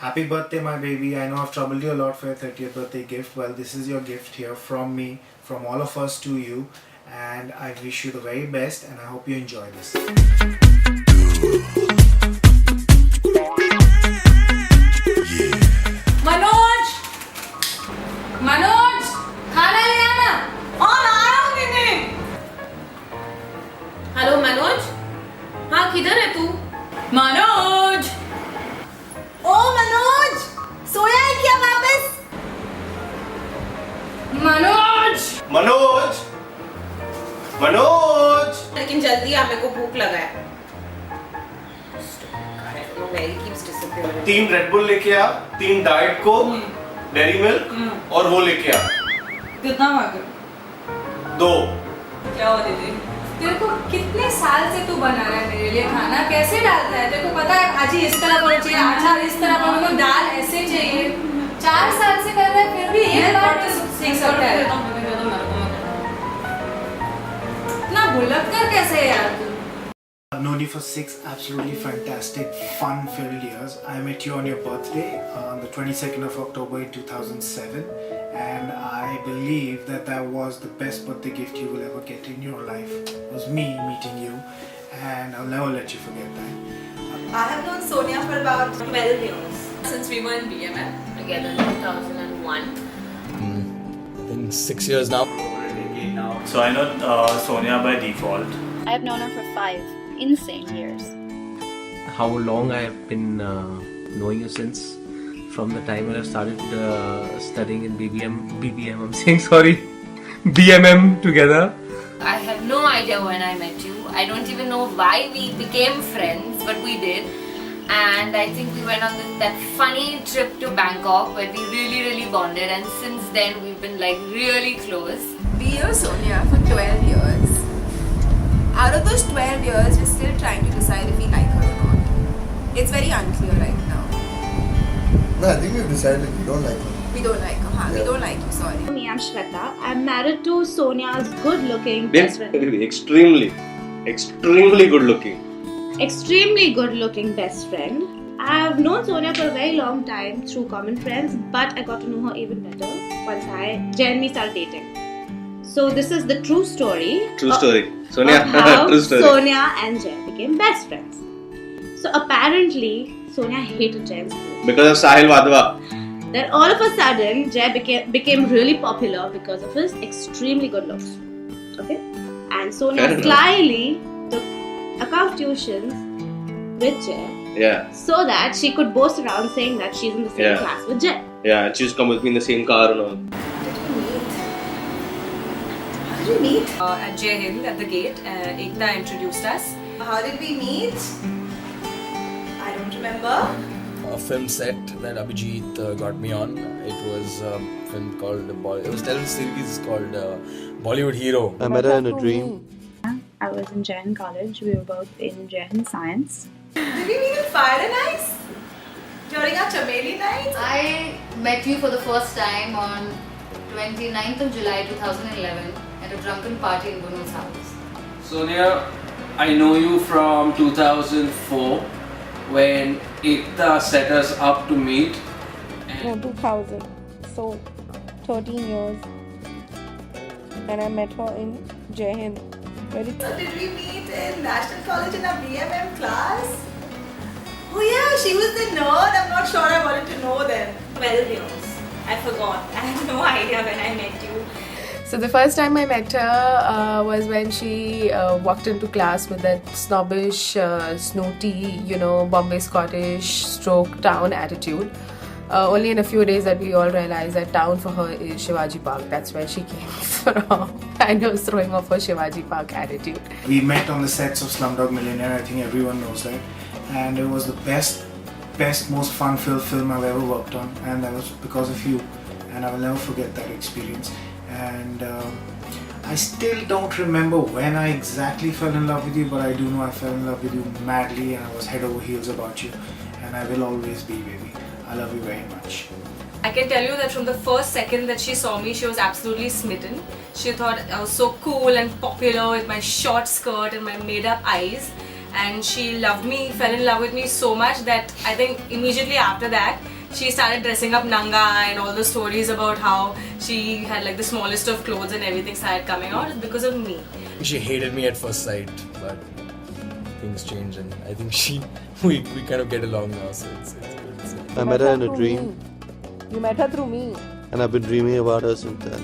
Happy birthday, my baby. I know I've troubled you a lot for your 30th birthday gift. Well, this is your gift here from me, from all of us to you. And I wish you the very best and I hope you enjoy this. Manoj Manoj खाना ले आना और आ रहा हूँ मैंने। Hello Manoj, हाँ किधर है तू? मनोज, ओ मनोज, सोया है क्या वापस? मनोज मनोज मनोज लेकिन जल्दी आ, मेरे को भूख लगा है। Mary keeps disappearing. 3 red bull लेके आ, 3 डाइट कोक, डेरी मिल्क और वो लेके आ। कितना मांगे? 2। क्या हो दीदी? तेरे को कितने साल से तू बना रहा है मेरे लिए खाना? कैसे डालता है? तेरे को पता है भाजी इस तरह होना चाहिए, अचार इस तरह होना चाहिए, दाल ऐसे चाहिए। 4 साल से कर रहा है फिर भी एक बार तो सीख सकता है। इतना भुलक कर कैसे है यार तू? I've known you for 6 absolutely fantastic, fun-filled years. I met you on your birthday on the 22nd of October in 2007, and I believe that that was the best birthday gift you will ever get in your life. It was me meeting you, and I'll never let you forget that. I have known Sonia for about 12 years since we were in BMM together in 2001. I think 6 years now. So I know Sonia by default. I've known her for 5 insane years. How long I have been knowing you since? From the time when I started studying in BBM, I'm saying sorry, BMM together. I have no idea when I met you. I don't even know why we became friends, but we did. And I think we went on that funny trip to Bangkok where we really bonded, and since then we've been like really close. we know Sonia for 12 years. Out of those 12 years, we're still trying to decide if we like her or not. It's very unclear right now. No, I think we've decided we don't like her. We don't like her. We don't like you, sorry. Me, I'm Shweta. I'm married to Sonia's good-looking best friend. extremely good looking. Extremely good-looking best friend. I've known Sonia for a very long time through common friends, but I got to know her even better once Jay and me started dating. So this is the true story. True story. Sonia, of how true story. Sonia and Jay became best friends. So apparently, Sonia hated Jay in school. Because of Sahil Wadhwa. Then all of a sudden, Jay became really popular because of his extremely good looks. Okay? And Sonia Fair enough. slyly took account tuitions with Jay Yeah. so that she could boast around saying that she's in the same Yeah. class with Jay. Yeah, and she used to come with me in the same car and all. How did we meet? At Jai Hind at the gate, Ekta introduced us. How did we meet? I don't remember. A film set that Abhijit got me on. It was a film called it was a series called Bollywood Hero. I met her in a dream. I was in Jain College. We were both in Jain Science. Did we meet in Fire and Ice? During our Chameli night? I met you for the first time on 29th of July 2011 at a drunken party in Gunu's house. Sonia, I know you from 2004 when Ekta set us up to meet. No, 2000. So 13 years. And I met her in Jai Hind. Very So did we meet in National College in our BMM class? Oh yeah, she was the nerd. I'm not sure I wanted to know then. 12 years. I forgot. I had no idea when I met you. So the first time I met her was when she walked into class with that snobbish, snooty, Bombay Scottish stroke town attitude. Only in a few days that we all realized that town for her is Shivaji Park. That's where she came from. And was throwing off her Shivaji Park attitude. We met on the sets of Slumdog Millionaire, I think everyone knows that. And it was the best, most fun-filled film I've ever worked on. And that was because of you. And I will never forget that experience. And I still don't remember when I exactly fell in love with you, but I do know I fell in love with you madly and I was head over heels about you. And I will always be, baby. I love you very much. I can tell you that from the first second that she saw me, she was absolutely smitten. She thought I was so cool and popular with my short skirt and my made-up eyes. and she loved me, fell in love with me so much that I think immediately after that she started dressing up Nanga, and all the stories about how she had like the smallest of clothes and everything started coming out because of me. She hated me at first sight, but things changed, and I think we kind of get along now, so it's good. I met her in a dream, You met her through me. and I've been dreaming about her since then.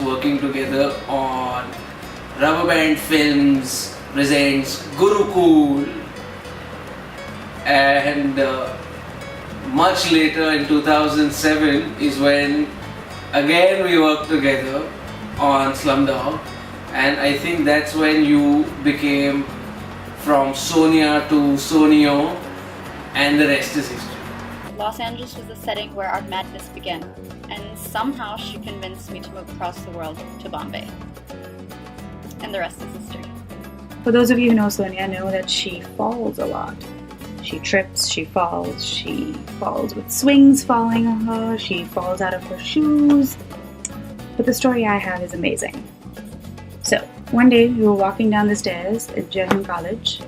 Working together on Rubber Band Films presents Gurukul, and much later in 2007 is when again we worked together on Slumdog, and I think that's when you became from Sonia to Sonio, and the rest is history. Los Angeles was the setting where our madness began, and somehow she convinced me to move across the world to Bombay. And the rest is history. For those of you who know Sonia, know that she falls a lot. She trips, she falls with swings falling on her, she falls out of her shoes. But the story I have is amazing. So, one day we were walking down the stairs at German College,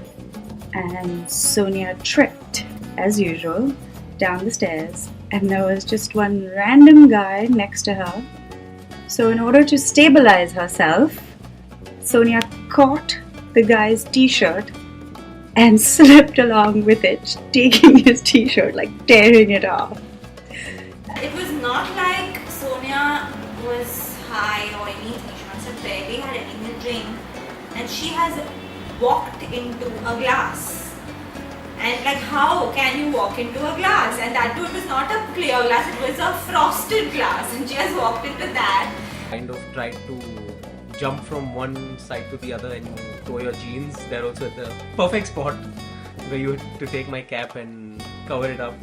and Sonia tripped, as usual, down the stairs, and there was just one random guy next to her. So in order to stabilize herself, Sonia caught the guy's t-shirt and slipped along with it, taking his t-shirt, like tearing it off. It was not like Sonia was high or anything. She must have barely had anything to drink, and she has walked into a glass. And like, how can you walk into a glass? And that too, it was not a clear glass, it was a frosted glass, and she has walked into that. Kind of tried to jump from one side to the other and throw your jeans. They're also the perfect spot where you had to take my cap and cover it up.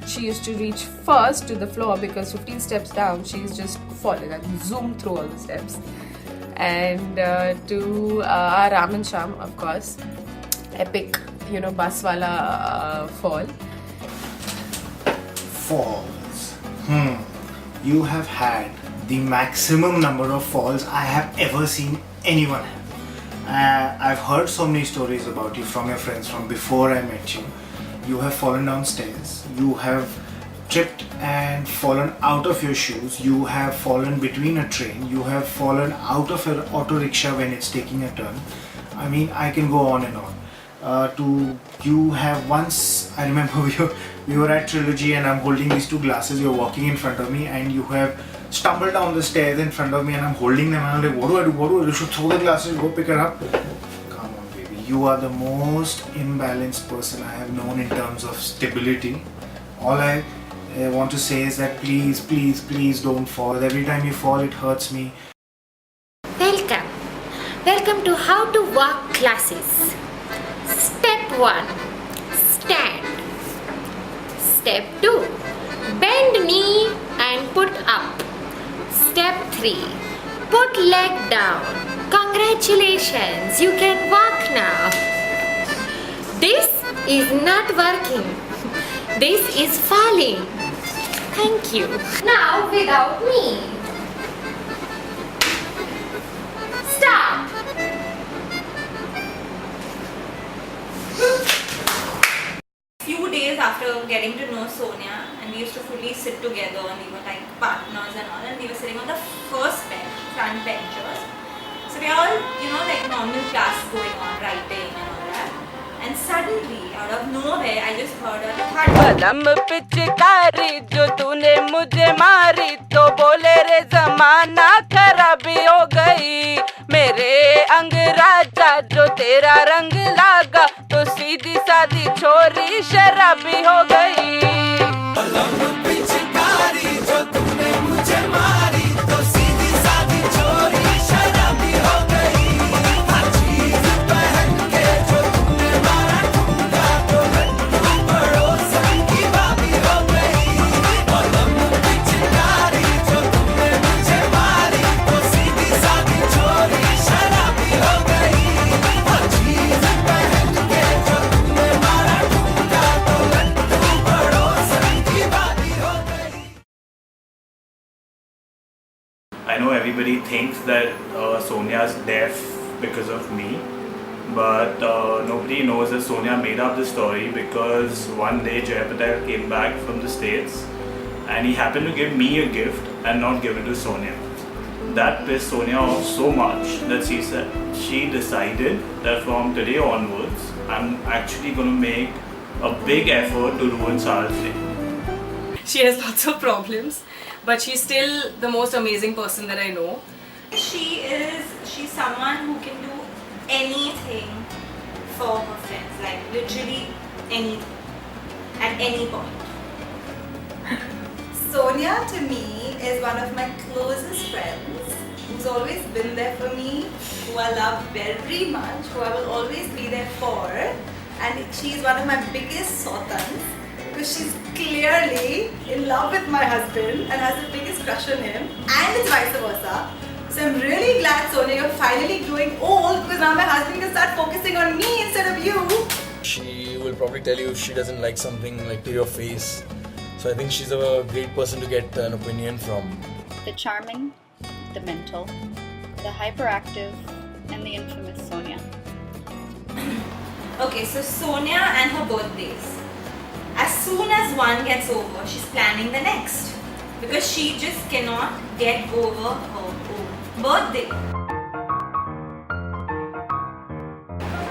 She used to reach first to the floor because 15 steps down she's just fallen and zoomed through all the steps. And to our Ram and Sham, of course, epic, bus wala fall. Falls. You have had the maximum number of falls I have ever seen anyone have. I've heard so many stories about you from your friends from before I met you. You have fallen down stairs, you have tripped and fallen out of your shoes, you have fallen between a train, you have fallen out of an auto rickshaw when it's taking a turn. I mean, I can go on and on. You have once, I remember we were at Trilogy and I'm holding these two glasses, you're walking in front of me and you have stumbled down the stairs in front of me and I'm holding them and I'm like, what do I do? You should throw the glasses, go pick it up. Come on baby, you are the most imbalanced person I have known in terms of stability. All I want to say is that please, please, please don't fall. Every time you fall it hurts me. Welcome to How to Walk classes. Step 1. Stand. Step 2. Bend knee and put up. Step 3. Put leg down. Congratulations, you can walk now. This is not working. This is falling. Thank you. Now without me. Start. Few days after getting to know Sonia, and we used to fully sit together and we were like partners and all, and we were sitting on the first bench, front benchers. So we all, like normal class going on, writing and all that. And suddenly, out of nowhere, I just heard a thud. कलम पिचकारी जो तूने मुझे मारी तो बोले रे जमाना खराबी हो गई मेरे अंगराजा जो तेरा रंग लागा तो सीधी सादी छोरी शराबी हो गई कलम पिचकारी जो तूने मुझे मारी तो सीधी सादी छोरी शराबी हो गई हर चीज पहन के जो तूने मारा ठुमका तो पड़ोसन की बाबी हो गई कलम पिचकारी जो तूने मुझे मारी तो सीधी सादी छोरी शराबी हो गई हर चीज पहन के जो तूने मारा ठुमका तो पड़ोसन की बाबी हो गई. I know everybody thinks that Sonia's deaf because of me, but nobody knows that Sonia made up the story because one day Jay Patel came back from the States and he happened to give me a gift and not give it to Sonia. That pissed Sonia off so much that she decided that from today onwards, I'm actually going to make a big effort to ruin Sarah's day. She has lots of problems, but she's still the most amazing person that I know. She's someone who can do anything for her friends, like literally anything, at any point. Sonia to me is one of my closest friends, who's always been there for me, who I love very much, who I will always be there for, and she's one of my biggest sotans because she's clearly in love with my husband and has the biggest crush on him, and it's vice versa. So I'm really glad, Sonia, you're finally growing old because now my husband can start focusing on me instead of you. She will probably tell you if she doesn't like something like to your face. So I think she's a great person to get an opinion from. The charming, the mental, the hyperactive, and the infamous Sonia. Okay, so Sonia and her birthdays. As soon as one gets over, she's planning the next. Because she just cannot get over her own birthday.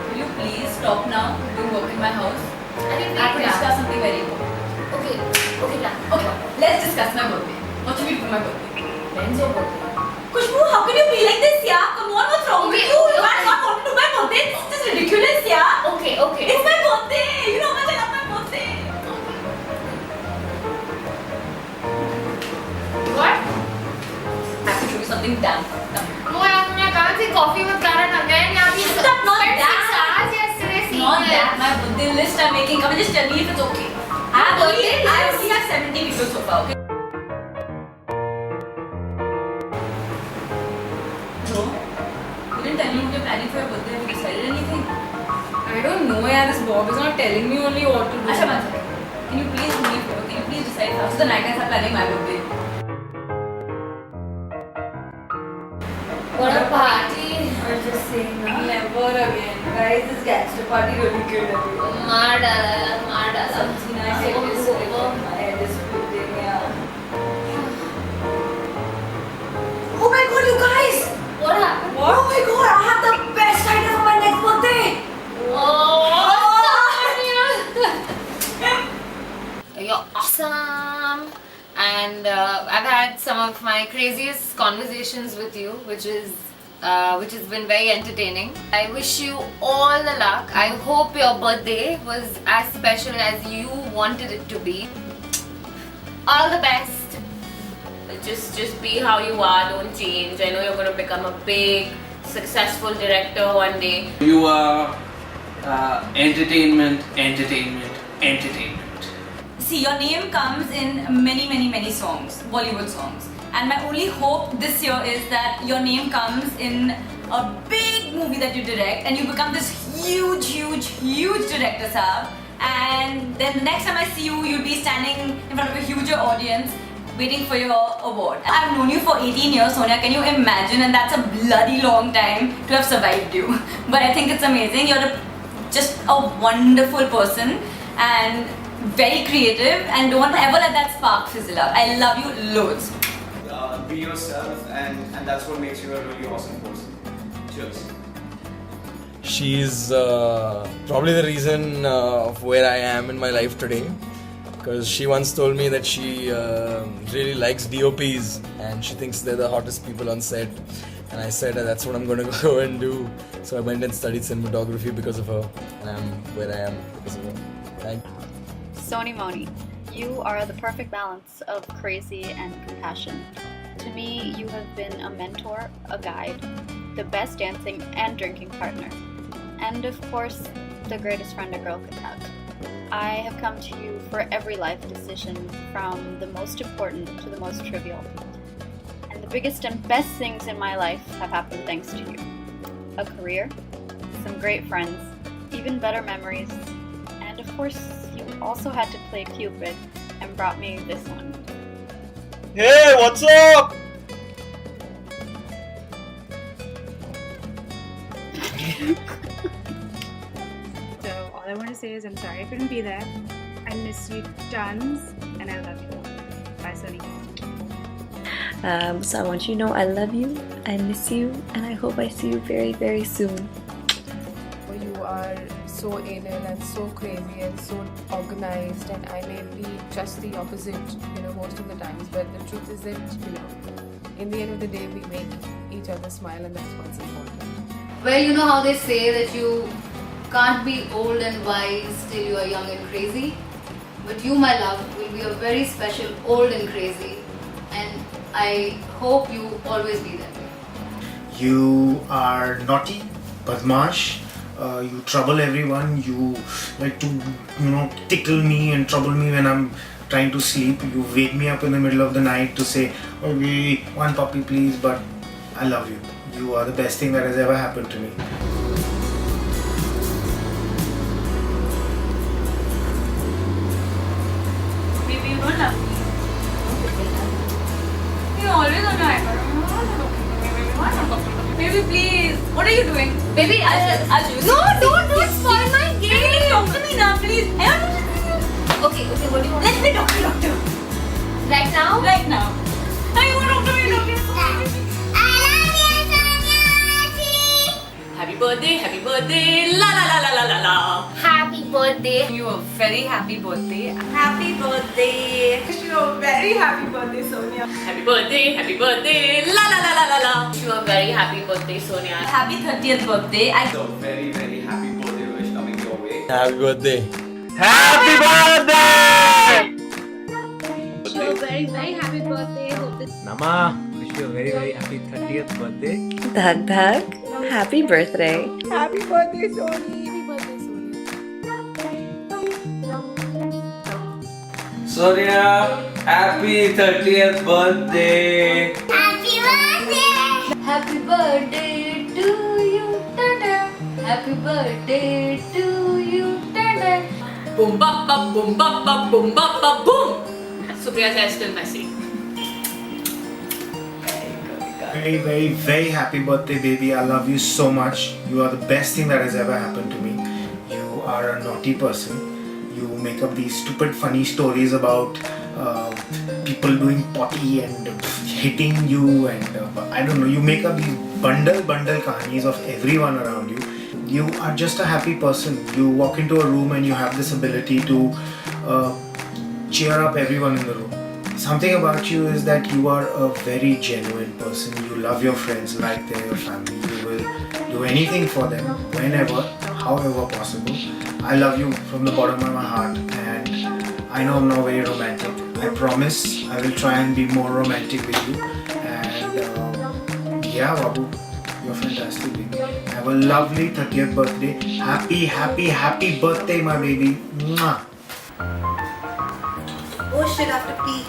Will you please stop now doing work in my house? I think I have to discuss something very important. Okay, Let's discuss my birthday. What should we do for my birthday? When's your birthday? Kushbu, how can you be like this, yeah? Come on, what's wrong with you? You can't not want to do my birthday. It's just ridiculous, yeah? Okay. It's my birthday. You know how much I love my birthday. What? I have to show you something damn fucked up. No, I can't see coffee with Karan again. Yeah, we Stop, not spent that. 6 hours yesterday. Not that. My birthday list I'm making. Come and just tell me if it's okay. I only have 70 people so far, okay? No? You didn't tell me what you're planning for your birthday. Have you decided anything? I don't know, yeah. This Bob is not telling me only what to do. Asha, one second. Can you please leave? Can you please decide how? So the night I start planning my birthday. What a party. I was just saying, never again. Guys, this gangster party really killed everyone. Maar dala. Something I said is my head is splitting, yeah. Oh my god, you guys! What happened? What? Oh my god, I have the best idea for my next birthday! You're awesome. And I've had some of my craziest conversations with you, which has been very entertaining. I wish you all the luck. I hope your birthday was as special as you wanted it to be. All the best. Just be how you are, don't change. I know you're going to become a big, successful director one day. You are entertainment. See, your name comes in many songs, Bollywood songs. And my only hope this year is that your name comes in a big movie that you direct and you become this huge director, sir. And then the next time I see you, you'll be standing in front of a huger audience waiting for your award. I've known you for 18 years, Sonia. Can you imagine? And that's a bloody long time to have survived you. But I think it's amazing. You're just a wonderful person and very creative, and don't ever let that spark fizzle out. I love you loads. Be yourself, and that's what makes you a really awesome person. Cheers. She's probably the reason of where I am in my life today, because she once told me that she really likes DOPs and she thinks they're the hottest people on set, and I said that's what I'm going to go and do. So I went and studied cinematography because of her, and I'm where I am because of her. Thank you. Sony Moni, you are the perfect balance of crazy and compassion. To me, you have been a mentor, a guide, the best dancing and drinking partner, and of course, the greatest friend a girl could have. I have come to you for every life decision, from the most important to the most trivial. And the biggest and best things in my life have happened thanks to you. A career, some great friends, even better memories, and of course, you also had to play Cupid and brought me this one. Hey, what's up? I want to say is I'm sorry I couldn't be there. I miss you tons, and I love you. Bye, Sony. So I want you to know I love you, I miss you, and I hope I see you very, very soon. You are so anal and so crazy and so organized, and I may be just the opposite, most of the times. But the truth is that, in the end of the day, we make each other smile, and that's what's important. Well, you know how they say that you can't be old and wise till you are young and crazy. But you, my love, will be a very special old and crazy, and I hope you always be that way. You are naughty, badmash. You trouble everyone. You like to, tickle me and trouble me when I'm trying to sleep. You wake me up in the middle of the night to say, "Oh, baby, one puppy, please." But I love you. You are the best thing that has ever happened to me. Baby, you don't love me. You always on my Baby, please. What are you doing? Baby, No, don't spoil my game. Baby, talk to me now, please. Okay, what do you want? Let me talk to doctor. Right now? Right now. I want to talk to me, doctor. Happy birthday, la la la la la la la. Happy birthday. You a very happy birthday. Happy birthday. Wish you a very happy birthday, Sonia. Happy birthday, la la la la la la. Wish you a very happy birthday, Sonia. Happy 30th birthday. So very, very happy birthday wish coming your way. Happy birthday. Happy birthday! Wish you a very, very happy birthday. Hope this Nama, wish you a very, very happy 30th birthday. Dhak Dhak, happy birthday. Happy birthday, Sony. Happy birthday, Sony. Sonia, happy 30th birthday. Happy birthday! Happy birthday to you, Tata. Happy birthday to you, Tata. Boom ba ba boom ba ba boom ba ba boom. Supriya's hair is still messy. Very, very, very happy birthday, baby. I love you so much. You are the best thing that has ever happened to me. You are a naughty person. You make up these stupid, funny stories about people doing potty and hitting you, and I don't know. You make up these bundle kahanis of everyone around you. You are just a happy person. You walk into a room and you have this ability to cheer up everyone in the room. Something about you is that you are a very genuine person. You love your friends like they're your family. You will do anything for them, whenever, however possible. I love you from the bottom of my heart, and I know I'm not very romantic. I promise I will try and be more romantic with you. And yeah, Babu, you're fantastic, baby. Have a lovely 30th birthday. Happy, happy, happy birthday, my baby. Mwah. Oh shit, I have to pee.